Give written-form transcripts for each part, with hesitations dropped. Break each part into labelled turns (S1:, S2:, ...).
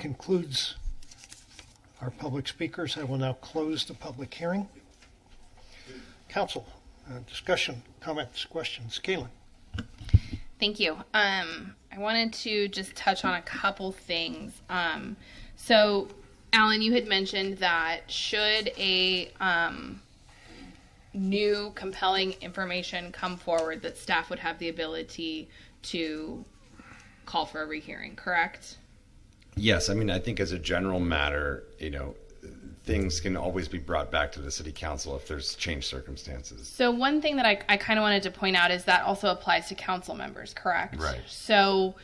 S1: Concludes our public speakers. I will now close the public hearing. Council, discussion, comments, questions. Kaylin.
S2: Thank you. I wanted to just touch on a couple things. So, Alan, you had mentioned that should a new compelling information come forward, that staff would have the ability to call for a rehearing, correct?
S3: Yes. I mean, I think as a general matter, things can always be brought back to the city council if there's changed circumstances.
S2: So one thing that I kind of wanted to point out is that also applies to council members, correct?
S3: Right.
S2: So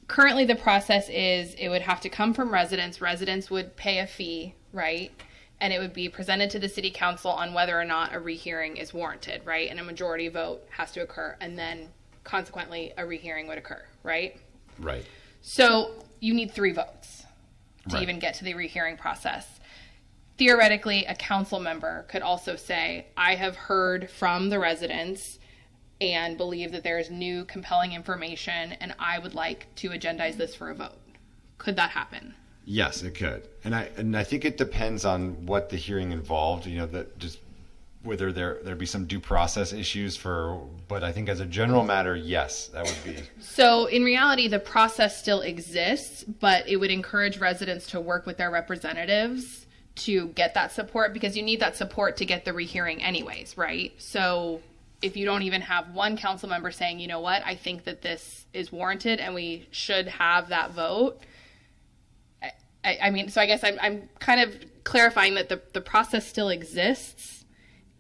S2: currently the process is it would have to come from residents. Residents would pay a fee, right? And it would be presented to the city council on whether or not a rehearing is warranted, right? And a majority vote has to occur, and then consequently a rehearing would occur, right?
S3: Right.
S2: So you need 3 votes to
S3: Right.
S2: even get to the rehearing process. Theoretically, a council member could also say, I have heard from the residents and believe that there is new compelling information and I would like to agendize this for a vote. Could that happen?
S3: Yes, it could. And I think it depends on what the hearing involved, that just whether there'd be some due process issues but I think as a general matter, yes, that would be.
S2: So in reality, the process still exists, but it would encourage residents to work with their representatives to get that support, because you need that support to get the rehearing anyways, right? So if you don't even have one council member saying, you know what, I think that this is warranted and we should have that vote. I mean, so I guess I'm kind of clarifying that the process still exists.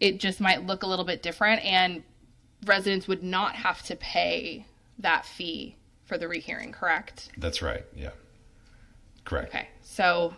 S2: It just might look a little bit different, and residents would not have to pay that fee for the rehearing, correct?
S3: That's right. Yeah. Correct.
S2: Okay. So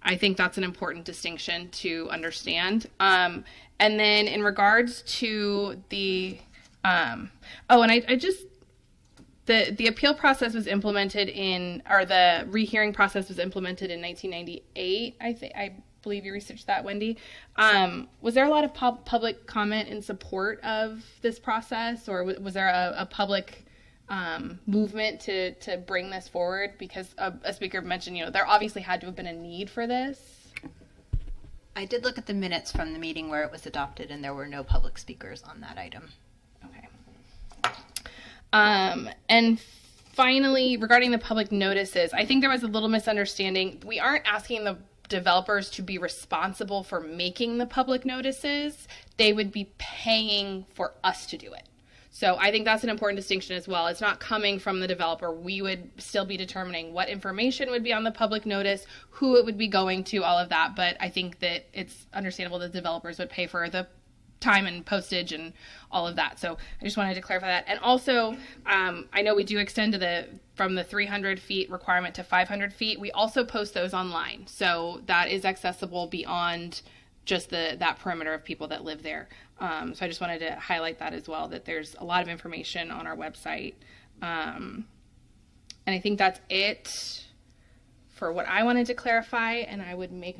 S2: I think that's an important distinction to understand. And then in regards to the, the appeal process was implemented the rehearing process was implemented in 1998. I believe you researched that, Wendy. Was there a lot of public comment in support of this process, or was there a public movement to bring this forward? Because a speaker mentioned, there obviously had to have been a need for this.
S4: I did look at the minutes from the meeting where it was adopted, and there were no public speakers on that item.
S2: Okay. And finally, regarding the public notices, I think there was a little misunderstanding. We aren't asking the developers to be responsible for making the public notices. They would be paying for us to do it. So I think that's an important distinction as well. It's not coming from the developer. We would still be determining what information would be on the public notice, who it would be going to, all of that. But I think that it's understandable that developers would pay for the time and postage and all of that. So I just wanted to clarify that. And also, I know we do extend from the 300 feet requirement to 500 feet. We also post those online. So that is accessible beyond just that perimeter of people that live there. So I just wanted to highlight that as well, that there's a lot of information on our website. And I think that's it for what I wanted to clarify, and I would make